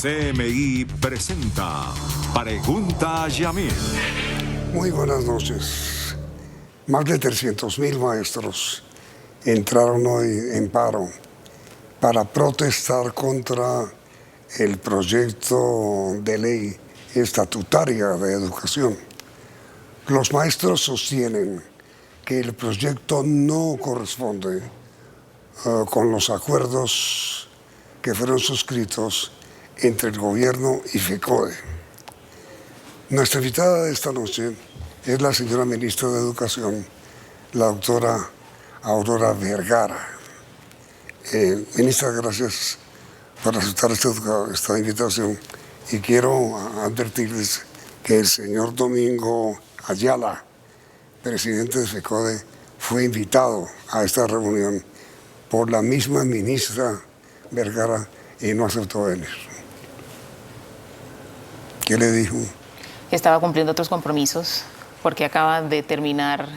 CMI presenta Pregunta a Yamil. Muy buenas noches. Más de 300.000 maestros entraron hoy en paro para protestar contra el proyecto de ley estatutaria de educación. Los maestros sostienen que el proyecto no corresponde con los acuerdos que fueron suscritos entre el gobierno y FECODE. Nuestra invitada de esta noche es la señora ministra de Educación, la doctora Aurora Vergara. Ministra, gracias por aceptar esta invitación, y quiero advertirles que el señor Domingo Ayala, presidente de FECODE, fue invitado a esta reunión por la misma ministra Vergara y no aceptó venir. ¿Qué le dijo? Estaba cumpliendo otros compromisos porque acaba de terminar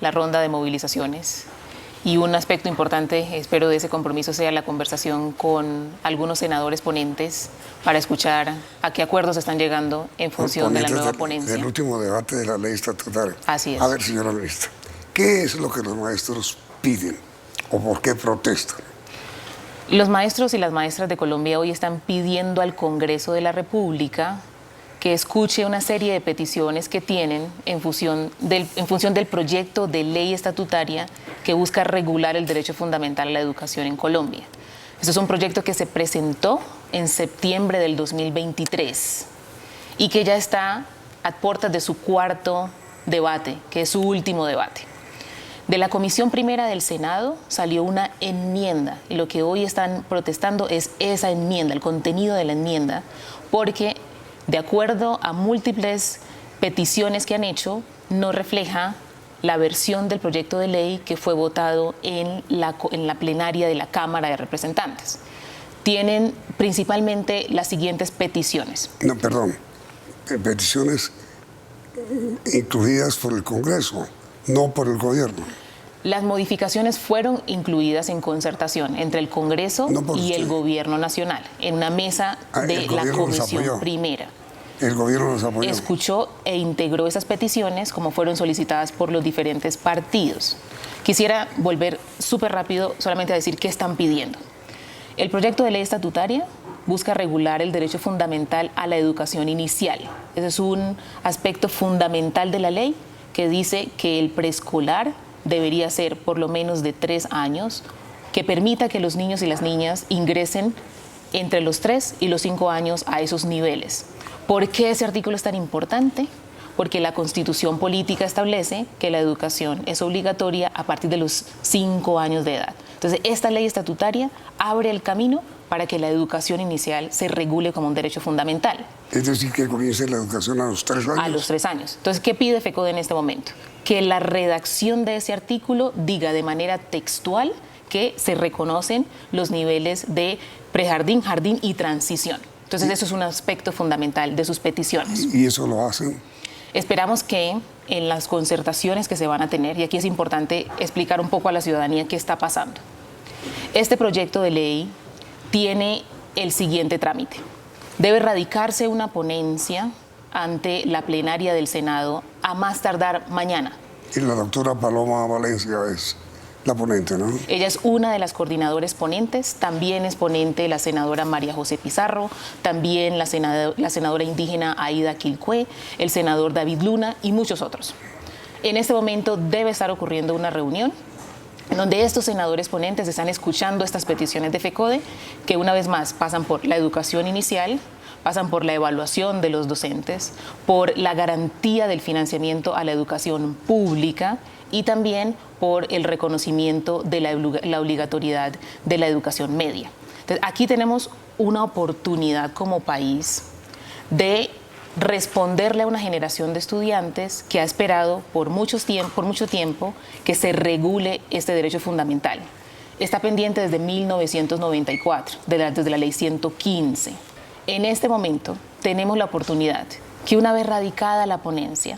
la ronda de movilizaciones, y un aspecto importante, espero, de ese compromiso sea la conversación con algunos senadores ponentes para escuchar a qué acuerdos están llegando en función de la nueva ponencia. Del último debate de la ley estatutaria. Así es. A ver, señora ministra, ¿qué es lo que los maestros piden o por qué protestan? Los maestros y las maestras de Colombia hoy están pidiendo al Congreso de la República que escuche una serie de peticiones que tienen en función del proyecto de ley estatutaria que busca regular el derecho fundamental a la educación en Colombia. Este es un proyecto que se presentó en septiembre del 2023 y que ya está a puertas de su cuarto debate, que es su último debate. De la Comisión Primera del Senado salió una enmienda, y lo que hoy están protestando es esa enmienda, el contenido de la enmienda, porque de acuerdo a múltiples peticiones que han hecho, no refleja la versión del proyecto de ley que fue votado en la plenaria de la Cámara de Representantes. Tienen principalmente las siguientes peticiones. No, perdón, peticiones incluidas por el Congreso, no por el gobierno. Las modificaciones fueron incluidas en concertación entre el Congreso y el Gobierno Nacional, en una mesa de la Comisión Primera. El gobierno los apoyó. Escuchó e integró esas peticiones como fueron solicitadas por los diferentes partidos. Quisiera volver súper rápido solamente a decir qué están pidiendo. El proyecto de ley estatutaria busca regular el derecho fundamental a la educación inicial. Ese es un aspecto fundamental de la ley que dice que el preescolar debería ser por lo menos de 3 años, que permita que los niños y las niñas ingresen entre los 3 y los 5 años a esos niveles. ¿Por qué ese artículo es tan importante? Porque la Constitución política establece que la educación es obligatoria a partir de los 5 años de edad. Entonces, esta ley estatutaria abre el camino para que la educación inicial se regule como un derecho fundamental. Es decir, que comience la educación a los 3 años. A los 3 años. Entonces, ¿qué pide FECODE en este momento? Que la redacción de ese artículo diga de manera textual que se reconocen los niveles de prejardín, jardín y transición. Entonces, eso es un aspecto fundamental de sus peticiones. ¿Y eso lo hacen? Esperamos que en las concertaciones que se van a tener, y aquí es importante explicar un poco a la ciudadanía qué está pasando. Este proyecto de ley tiene el siguiente trámite. Debe radicarse una ponencia ante la plenaria del Senado a más tardar mañana. Y la doctora Paloma Valencia es la ponente, ¿no? Ella es una de las coordinadoras ponentes, también es ponente la senadora María José Pizarro, también la senadora indígena Aida Quilcué, el senador David Luna y muchos otros. En este momento debe estar ocurriendo una reunión donde estos senadores ponentes están escuchando estas peticiones de FECODE, que una vez más pasan por la educación inicial, pasan por la evaluación de los docentes, por la garantía del financiamiento a la educación pública y también por el reconocimiento de la obligatoriedad de la educación media. Entonces, aquí tenemos una oportunidad como país de responderle a una generación de estudiantes que ha esperado por mucho tiempo que se regule este derecho fundamental. Está pendiente desde 1994, desde la ley 115. En este momento tenemos la oportunidad que, una vez radicada la ponencia,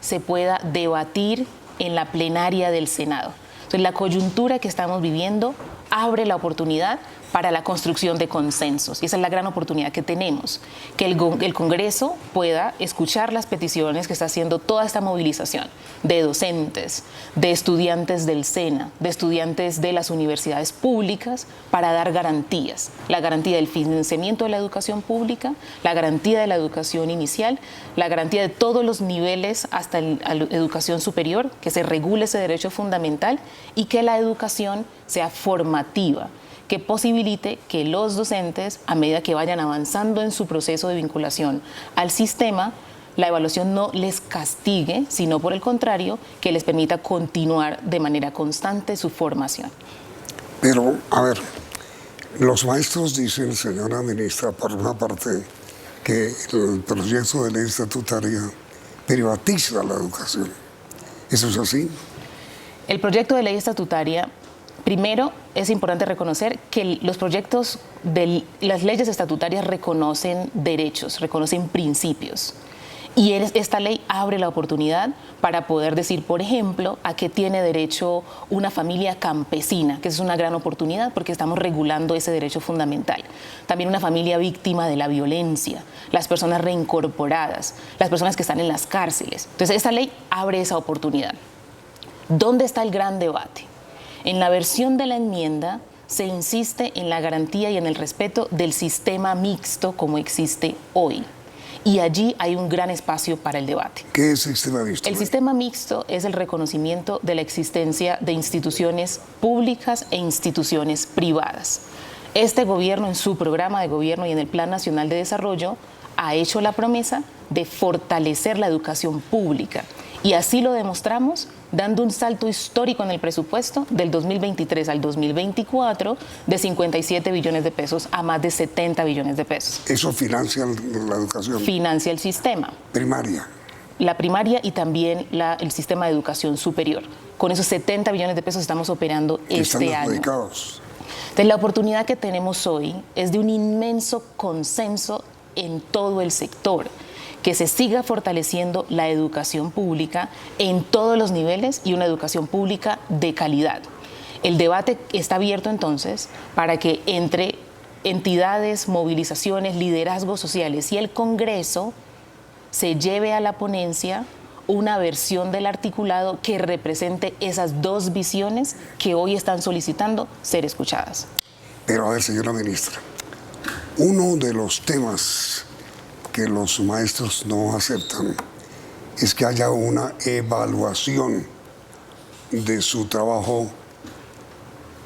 se pueda debatir en la plenaria del Senado. Entonces, la coyuntura que estamos viviendo abre la oportunidad para la construcción de consensos. Y esa es la gran oportunidad que tenemos, que el Congreso pueda escuchar las peticiones que está haciendo toda esta movilización de docentes, de estudiantes del SENA, de estudiantes de las universidades públicas, para dar garantías. La garantía del financiamiento de la educación pública, la garantía de la educación inicial, la garantía de todos los niveles hasta la educación superior, que se regule ese derecho fundamental y que la educación sea formativa, que posibilite que los docentes, a medida que vayan avanzando en su proceso de vinculación al sistema, la evaluación no les castigue, sino por el contrario, que les permita continuar de manera constante su formación. Pero, a ver, los maestros dicen, señora ministra, por una parte, que el proyecto de ley estatutaria privatiza la educación. ¿Eso es así? El proyecto de ley estatutaria, primero, es importante reconocer que los proyectos de las leyes estatutarias reconocen derechos, reconocen principios. Y esta ley abre la oportunidad para poder decir, por ejemplo, a qué tiene derecho una familia campesina, que es una gran oportunidad porque estamos regulando ese derecho fundamental. También una familia víctima de la violencia, las personas reincorporadas, las personas que están en las cárceles. Entonces, esta ley abre esa oportunidad. ¿Dónde está el gran debate? En la versión de la enmienda se insiste en la garantía y en el respeto del sistema mixto como existe hoy. Y allí hay un gran espacio para el debate. ¿Qué es sistema mixto? El sistema mixto es el reconocimiento de la existencia de instituciones públicas e instituciones privadas. Este gobierno, en su programa de gobierno y en el Plan Nacional de Desarrollo, ha hecho la promesa de fortalecer la educación pública. Y así lo demostramos dando un salto histórico en el presupuesto del 2023 al 2024 de 57 billones de pesos a más de 70 billones de pesos. ¿Eso financia la educación? Financia el sistema. Primaria. La primaria y también el sistema de educación superior. Con esos 70 billones de pesos estamos operando este año. Entonces, la oportunidad que tenemos hoy es de un inmenso consenso en todo el sector, que se siga fortaleciendo la educación pública en todos los niveles y una educación pública de calidad. El debate está abierto entonces para que entre entidades, movilizaciones, liderazgos sociales y el Congreso se lleve a la ponencia una versión del articulado que represente esas dos visiones que hoy están solicitando ser escuchadas. Pero a ver, señora ministra, uno de los temas que los maestros no aceptan es que haya una evaluación de su trabajo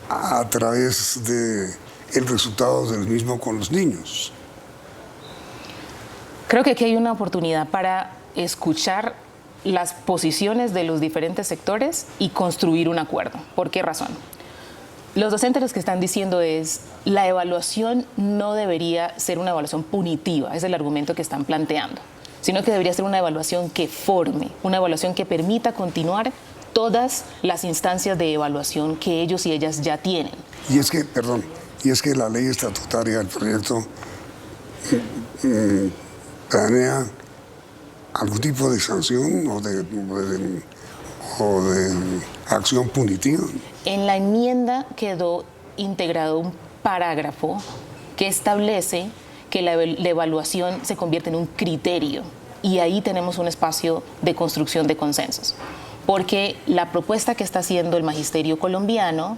a través de el resultado del mismo con los niños. Creo que aquí hay una oportunidad para escuchar las posiciones de los diferentes sectores y construir un acuerdo. ¿Por qué razón? Los docentes lo que están diciendo es la evaluación no debería ser una evaluación punitiva, es el argumento que están planteando, sino que debería ser una evaluación que forme, una evaluación que permita continuar todas las instancias de evaluación que ellos y ellas ya tienen. Y es que la ley estatutaria, el proyecto, planea algún tipo de sanción o de acción punitiva. En la enmienda quedó integrado un parágrafo que establece que la evaluación se convierte en un criterio y ahí tenemos un espacio de construcción de consensos. Porque la propuesta que está haciendo el magisterio colombiano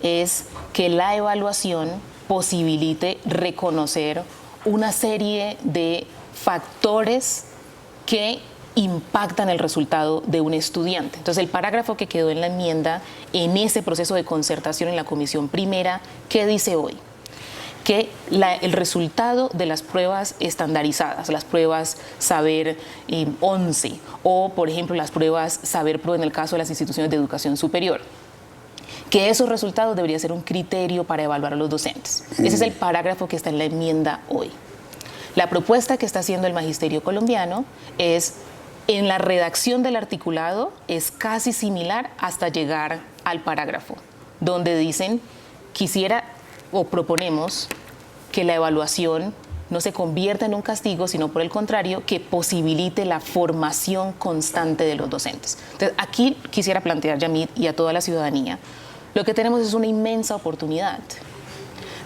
es que la evaluación posibilite reconocer una serie de factores que impactan el resultado de un estudiante. Entonces, el parágrafo que quedó en la enmienda, en ese proceso de concertación en la comisión primera, ¿qué dice hoy? Que el resultado de las pruebas estandarizadas, las pruebas Saber 11 o, por ejemplo, las pruebas Saber Pro en el caso de las instituciones de educación superior, que esos resultados deberían ser un criterio para evaluar a los docentes. Ese es el parágrafo que está en la enmienda hoy. La propuesta que está haciendo el magisterio colombiano es, en la redacción del articulado, es casi similar hasta llegar al parágrafo, donde dicen, quisiera o proponemos que la evaluación no se convierta en un castigo, sino por el contrario, que posibilite la formación constante de los docentes. Entonces, aquí quisiera plantear, Yamit, y a toda la ciudadanía, lo que tenemos es una inmensa oportunidad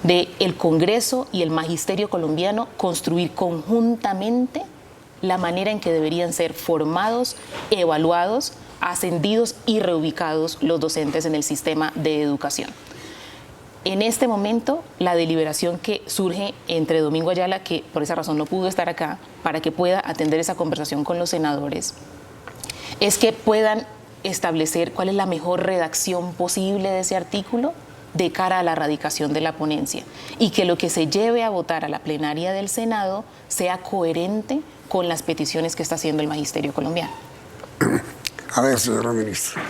de el Congreso y el Magisterio colombiano construir conjuntamente la manera en que deberían ser formados, evaluados, ascendidos y reubicados los docentes en el sistema de educación. En este momento, la deliberación que surge entre Domingo Ayala, que por esa razón no pudo estar acá, para que pueda atender esa conversación con los senadores, es que puedan establecer cuál es la mejor redacción posible de ese artículo de cara a la radicación de la ponencia y que lo que se lleve a votar a la plenaria del Senado sea coherente con las peticiones que está haciendo el Magisterio colombiano. A ver, señora ministra,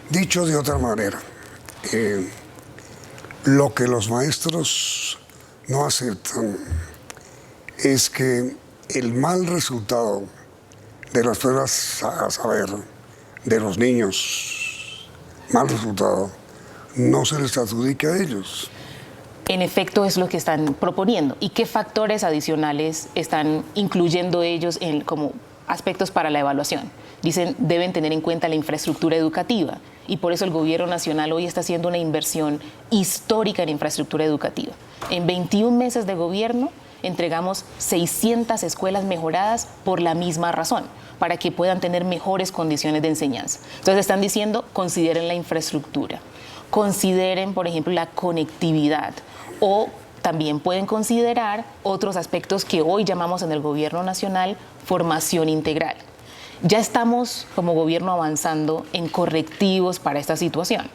dicho de otra manera, lo que los maestros no aceptan es que el mal resultado de las pruebas, a saber, de los niños, mal resultado, no se les adjudica a ellos. En efecto, es lo que están proponiendo. ¿Y qué factores adicionales están incluyendo ellos como aspectos para la evaluación? Dicen, deben tener en cuenta la infraestructura educativa y por eso el gobierno nacional hoy está haciendo una inversión histórica en infraestructura educativa. En 21 meses de gobierno entregamos 600 escuelas mejoradas por la misma razón, para que puedan tener mejores condiciones de enseñanza. Entonces están diciendo, consideren la infraestructura, consideren, por ejemplo, la conectividad o también pueden considerar otros aspectos que hoy llamamos en el gobierno nacional formación integral. Ya estamos como gobierno avanzando en correctivos para esta situación.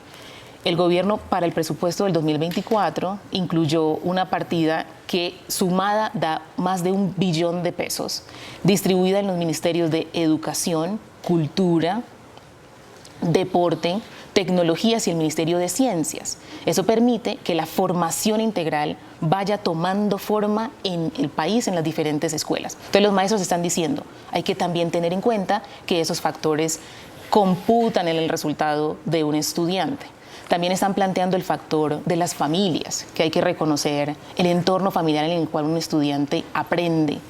El gobierno para el presupuesto del 2024 incluyó una partida que sumada da más de 1 billón de pesos, distribuida en los ministerios de Educación, Cultura, Deporte, Tecnologías y el Ministerio de Ciencias. Eso permite que la formación integral vaya tomando forma en el país, en las diferentes escuelas. Entonces los maestros están diciendo, hay que también tener en cuenta que esos factores computan en el resultado de un estudiante. También están planteando el factor de las familias, que hay que reconocer el entorno familiar en el cual un estudiante aprende.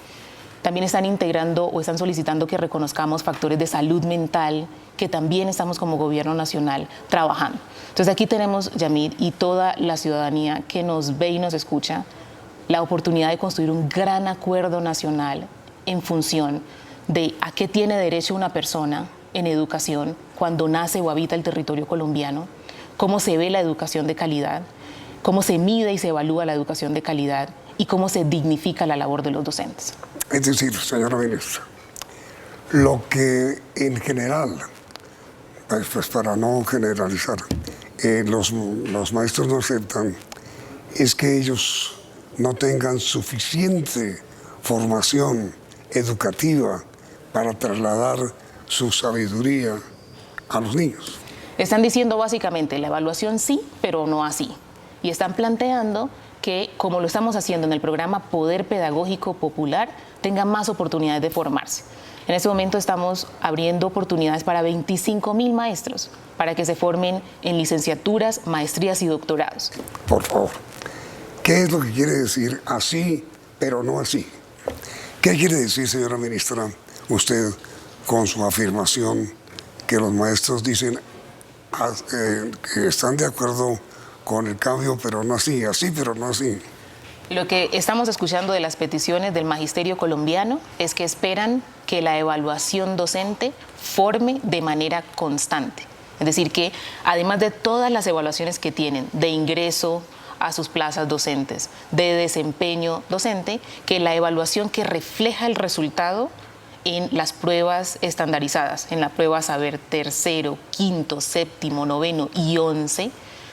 También están integrando o están solicitando que reconozcamos factores de salud mental, que también estamos como gobierno nacional trabajando. Entonces aquí tenemos, Yamid, y toda la ciudadanía que nos ve y nos escucha, la oportunidad de construir un gran acuerdo nacional en función de a qué tiene derecho una persona en educación cuando nace o habita el territorio colombiano, cómo se ve la educación de calidad, cómo se mide y se evalúa la educación de calidad y cómo se dignifica la labor de los docentes. Es decir, señora ministra, lo que en general, pues para no generalizar, los maestros no aceptan es que ellos no tengan suficiente formación educativa para trasladar su sabiduría a los niños. Están diciendo básicamente la evaluación sí, pero no así. Y están planteando que, como lo estamos haciendo en el programa Poder Pedagógico Popular, tengan más oportunidades de formarse. En este momento estamos abriendo oportunidades para 25.000 maestros para que se formen en licenciaturas, maestrías y doctorados. Por favor, ¿qué es lo que quiere decir así, pero no así? ¿Qué quiere decir, señora ministra, usted con su afirmación que los maestros dicen que están de acuerdo con el cambio, pero no así, así, pero no así? Lo que estamos escuchando de las peticiones del Magisterio colombiano es que esperan que la evaluación docente forme de manera constante. Es decir, que además de todas las evaluaciones que tienen de ingreso a sus plazas docentes, de desempeño docente, que la evaluación que refleja el resultado en las pruebas estandarizadas, en la prueba Saber tercero, quinto, séptimo, noveno y 11,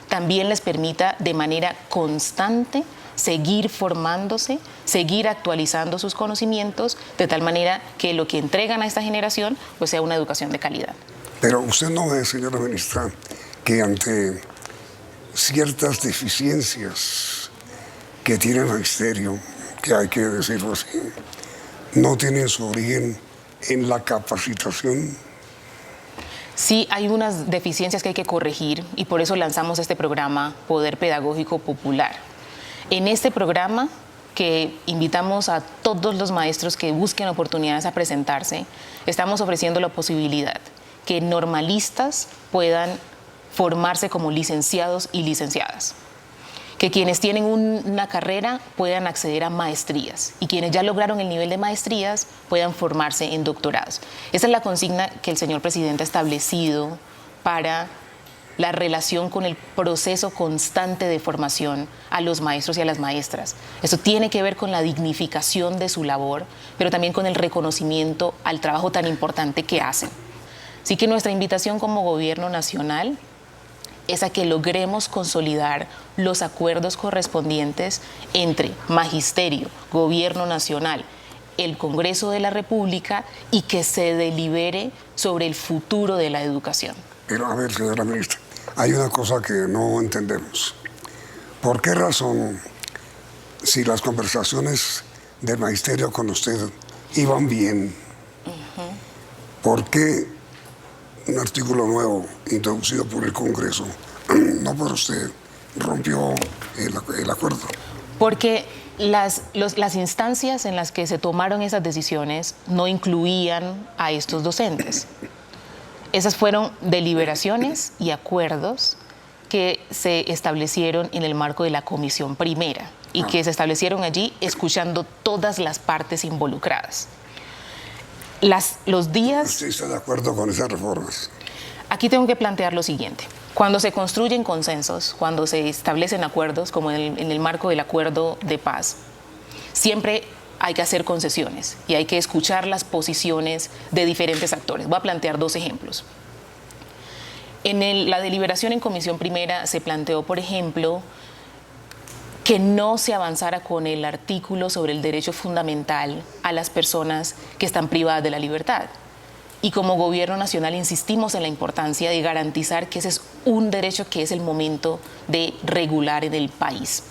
también les permita de manera constante seguir formándose, seguir actualizando sus conocimientos, de tal manera que lo que entregan a esta generación pues sea una educación de calidad. Pero usted no ve, señora ministra, que ante ciertas deficiencias que tiene el magisterio, que hay que decirlo así, no tienen su origen en la capacitación. Sí, hay unas deficiencias que hay que corregir y por eso lanzamos este programa Poder Pedagógico Popular. En este programa, que invitamos a todos los maestros que busquen oportunidades a presentarse, estamos ofreciendo la posibilidad que normalistas puedan formarse como licenciados y licenciadas, que quienes tienen una carrera puedan acceder a maestrías y quienes ya lograron el nivel de maestrías puedan formarse en doctorados. Esa es la consigna que el señor presidente ha establecido para la relación con el proceso constante de formación a los maestros y a las maestras. Esto tiene que ver con la dignificación de su labor, pero también con el reconocimiento al trabajo tan importante que hacen. Así que nuestra invitación como gobierno nacional es a que logremos consolidar los acuerdos correspondientes entre magisterio, gobierno nacional, el Congreso de la República y que se delibere sobre el futuro de la educación. Pero a ver, señora ministra, hay una cosa que no entendemos. ¿Por qué razón, si las conversaciones del magisterio con usted iban bien, por qué un artículo nuevo introducido por el Congreso, no por usted, rompió el acuerdo? Porque las instancias en las que se tomaron esas decisiones no incluían a estos docentes. Esas fueron deliberaciones y acuerdos que se establecieron en el marco de la Comisión Primera y que se establecieron allí escuchando todas las partes involucradas. Los días... ¿Usted está de acuerdo con esas reformas? Aquí tengo que plantear lo siguiente. Cuando se construyen consensos, cuando se establecen acuerdos, como en el marco del acuerdo de paz, siempre hay que hacer concesiones y hay que escuchar las posiciones de diferentes actores. Voy a plantear dos ejemplos. En la deliberación en Comisión Primera se planteó, por ejemplo, que no se avanzara con el artículo sobre el derecho fundamental a las personas que están privadas de la libertad. Y como gobierno nacional insistimos en la importancia de garantizar que ese es un derecho que es el momento de regular en el país.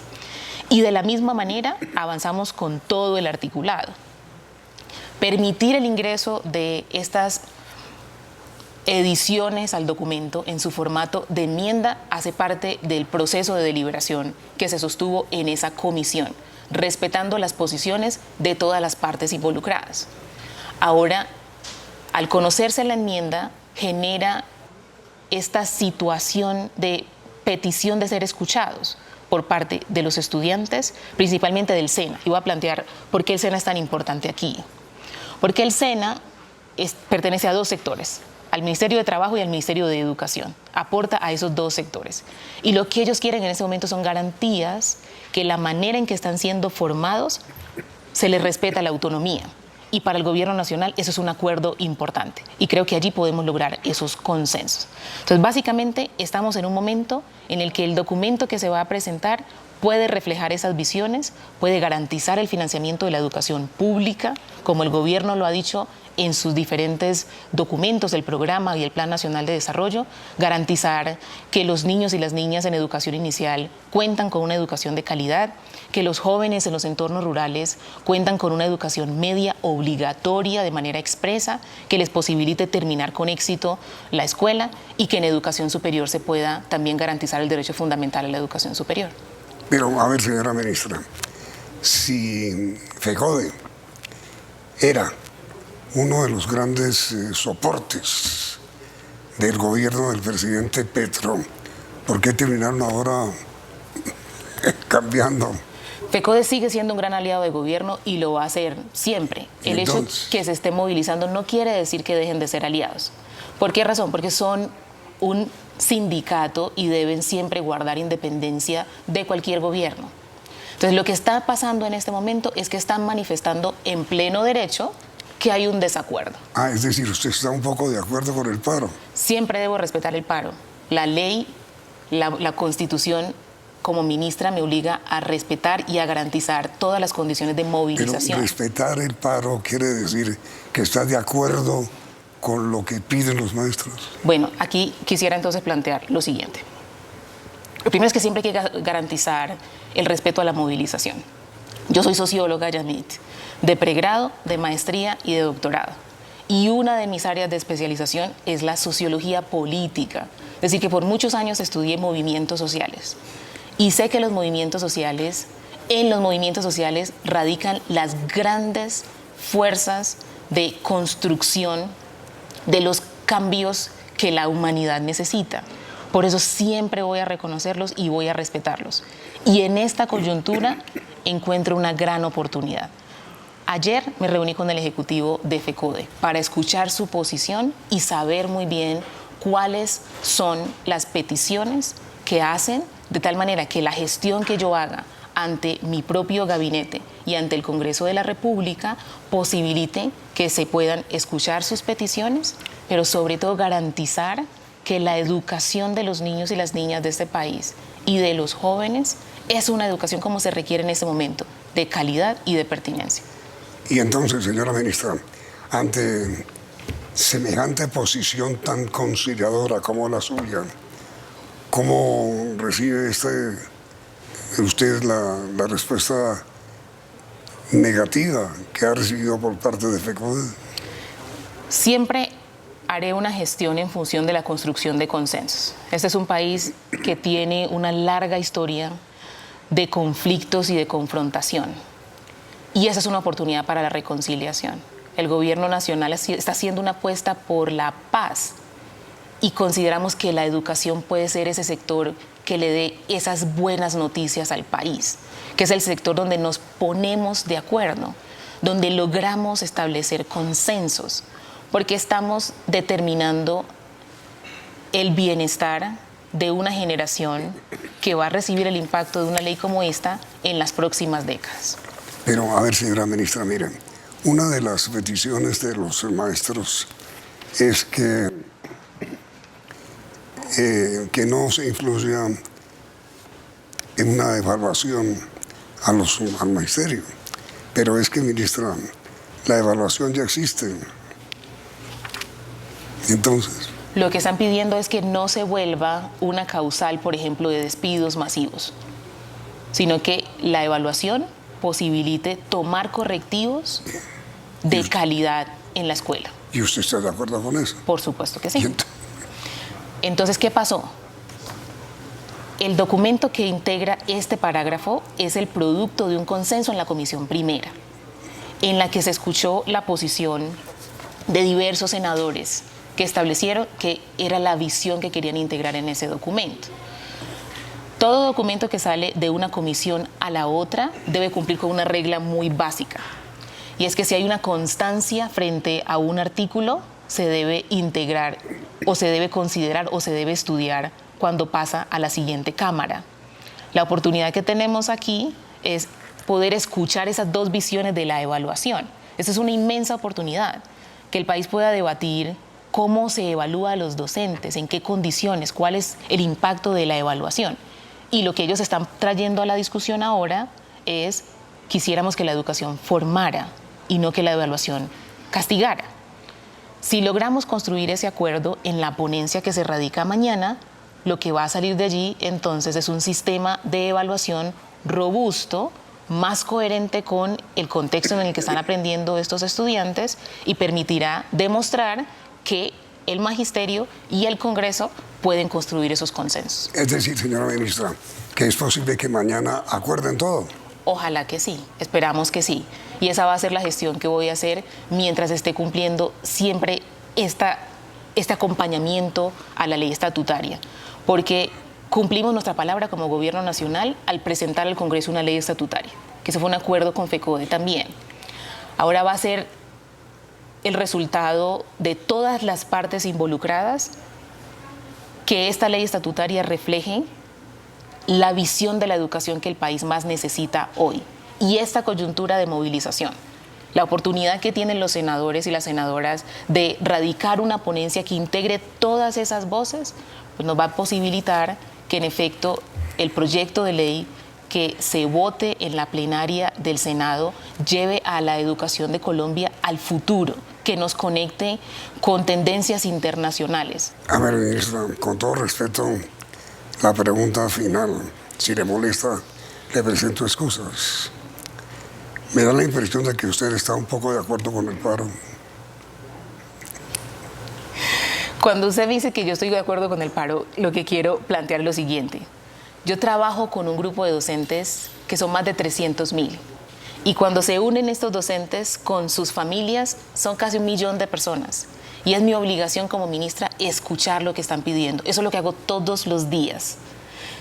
Y de la misma manera avanzamos con todo el articulado. Permitir el ingreso de estas ediciones al documento en su formato de enmienda hace parte del proceso de deliberación que se sostuvo en esa comisión, respetando las posiciones de todas las partes involucradas. Ahora, al conocerse la enmienda, genera esta situación de petición de ser escuchados por parte de los estudiantes, principalmente del SENA. Y voy a plantear por qué el SENA es tan importante aquí. Porque el SENA pertenece a dos sectores, al Ministerio de Trabajo y al Ministerio de Educación. Aporta a esos dos sectores. Y lo que ellos quieren en este momento son garantías que la manera en que están siendo formados se les respeta la autonomía. Y para el gobierno nacional eso es un acuerdo importante. Y creo que allí podemos lograr esos consensos. Entonces, básicamente, estamos en un momento en el que el documento que se va a presentar puede reflejar esas visiones, puede garantizar el financiamiento de la educación pública, como el gobierno lo ha dicho en sus diferentes documentos, el programa y el Plan Nacional de Desarrollo, garantizar que los niños y las niñas en educación inicial cuentan con una educación de calidad, que los jóvenes en los entornos rurales cuentan con una educación media obligatoria de manera expresa, que les posibilite terminar con éxito la escuela y que en educación superior se pueda también garantizar el derecho fundamental a la educación superior. Pero, a ver, señora ministra, si FECODE era uno de los grandes soportes del gobierno del presidente Petro, ¿por qué terminaron ahora cambiando? FECODE sigue siendo un gran aliado del gobierno y lo va a hacer siempre. El hecho que se esté movilizando no quiere decir que dejen de ser aliados. ¿Por qué razón? Porque son un sindicato y deben siempre guardar independencia de cualquier gobierno. Entonces, lo que está pasando en este momento es que están manifestando en pleno derecho que hay un desacuerdo. Es decir, usted está un poco de acuerdo con el paro. Siempre debo respetar el paro. La ley, la Constitución, como ministra, me obliga a respetar y a garantizar todas las condiciones de movilización. Pero respetar el paro quiere decir que está de acuerdo con lo que piden los maestros. Bueno, aquí quisiera entonces plantear lo siguiente. Lo primero es que siempre hay que garantizar el respeto a la movilización. Yo soy socióloga, Yamit, de pregrado, de maestría y de doctorado. Y una de mis áreas de especialización es la sociología política. Es decir, que por muchos años estudié movimientos sociales. Y sé que en los movimientos sociales radican las grandes fuerzas de construcción de los cambios que la humanidad necesita. Por eso siempre voy a reconocerlos y voy a respetarlos. Y en esta coyuntura encuentro una gran oportunidad. Ayer me reuní con el ejecutivo de FECODE para escuchar su posición y saber muy bien cuáles son las peticiones que hacen, de tal manera que la gestión que yo haga ante mi propio gabinete y ante el Congreso de la República posibilite que se puedan escuchar sus peticiones, pero sobre todo garantizar que la educación de los niños y las niñas de este país y de los jóvenes es una educación como se requiere en este momento, de calidad y de pertinencia. Y entonces, señora ministra, ante semejante posición tan conciliadora como la suya, ¿cómo recibe usted la respuesta negativa que ha recibido por parte de FECODE? Siempre haré una gestión en función de la construcción de consensos. Este es un país que tiene una larga historia de conflictos y de confrontación. Y esa es una oportunidad para la reconciliación. El gobierno nacional está haciendo una apuesta por la paz y consideramos que la educación puede ser ese sector que le dé esas buenas noticias al país, que es el sector donde nos ponemos de acuerdo, donde logramos establecer consensos, porque estamos determinando el bienestar de una generación que va a recibir el impacto de una ley como esta en las próximas décadas. Pero, a ver, señora ministra, miren, una de las peticiones de los maestros es que no se influya en una evaluación al magisterio. Pero es que, ministra, la evaluación ya existe. Entonces, lo que están pidiendo es que no se vuelva una causal, por ejemplo, de despidos masivos, sino que la evaluación posibilite tomar correctivos de calidad en la escuela. ¿Y usted está de acuerdo con eso? Por supuesto que sí. Entonces, ¿qué pasó? El documento que integra este parágrafo es el producto de un consenso en la Comisión Primera, en la que se escuchó la posición de diversos senadores que establecieron que era la visión que querían integrar en ese documento. Todo documento que sale de una comisión a la otra debe cumplir con una regla muy básica, y es que si hay una constancia frente a un artículo, se debe integrar o se debe considerar o se debe estudiar cuando pasa a la siguiente Cámara. La oportunidad que tenemos aquí es poder escuchar esas dos visiones de la evaluación. Esta es una inmensa oportunidad, que el país pueda debatir cómo se evalúa a los docentes, en qué condiciones, cuál es el impacto de la evaluación. Y lo que ellos están trayendo a la discusión ahora es, quisiéramos que la educación formara y no que la evaluación castigara. Si logramos construir ese acuerdo en la ponencia que se radica mañana, lo que va a salir de allí entonces es un sistema de evaluación robusto, más coherente con el contexto en el que están aprendiendo estos estudiantes y permitirá demostrar que el magisterio y el Congreso pueden construir esos consensos. Es decir, señora ministra, que es posible que mañana acuerden todo. Ojalá que sí, esperamos que sí. Y esa va a ser la gestión que voy a hacer mientras esté cumpliendo siempre este acompañamiento a la ley estatutaria. Porque cumplimos nuestra palabra como Gobierno Nacional al presentar al Congreso una ley estatutaria, que ese fue un acuerdo con FECODE también. Ahora va a ser el resultado de todas las partes involucradas que esta ley estatutaria refleje la visión de la educación que el país más necesita hoy y esta coyuntura de movilización. La oportunidad que tienen los senadores y las senadoras de radicar una ponencia que integre todas esas voces, pues nos va a posibilitar que en efecto el proyecto de ley que se vote en la plenaria del Senado lleve a la educación de Colombia al futuro, que nos conecte con tendencias internacionales. A ver, ministra, con todo respeto, la pregunta final, si le molesta, le presento excusas. Me da la impresión de que usted está un poco de acuerdo con el paro. Cuando usted dice que yo estoy de acuerdo con el paro, lo que quiero plantear es lo siguiente. Yo trabajo con un grupo de docentes que son más de 300,000. Y cuando se unen estos docentes con sus familias, son casi 1.000.000 de personas. Y es mi obligación como ministra escuchar lo que están pidiendo. Eso es lo que hago todos los días.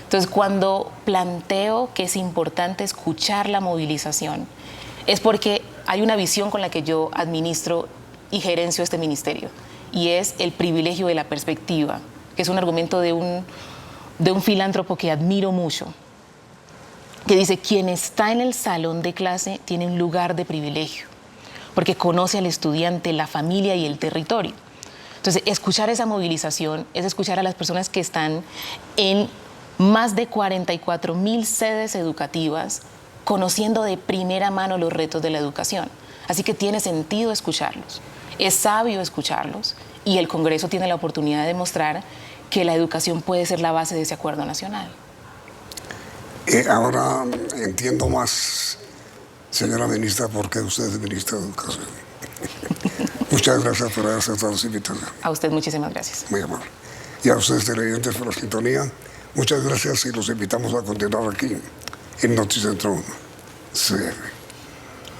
Entonces, cuando planteo que es importante escuchar la movilización, es porque hay una visión con la que yo administro y gerencio este ministerio, y es el privilegio de la perspectiva, que es un argumento de un filántropo que admiro mucho, que dice: quien está en el salón de clase tiene un lugar de privilegio, porque conoce al estudiante, la familia y el territorio. Entonces, escuchar esa movilización es escuchar a las personas que están en más de 44.000 sedes educativas, conociendo de primera mano los retos de la educación. Así que tiene sentido escucharlos, es sabio escucharlos, y el Congreso tiene la oportunidad de demostrar que la educación puede ser la base de ese acuerdo nacional. Ahora entiendo más, señora ministra, por qué usted es ministra de Educación. Muchas gracias por haber aceptado la invitación. A usted muchísimas gracias. Muy amable. Y a ustedes televidentes por la sintonía, muchas gracias y los invitamos a continuar aquí en Noticentro 1 CR.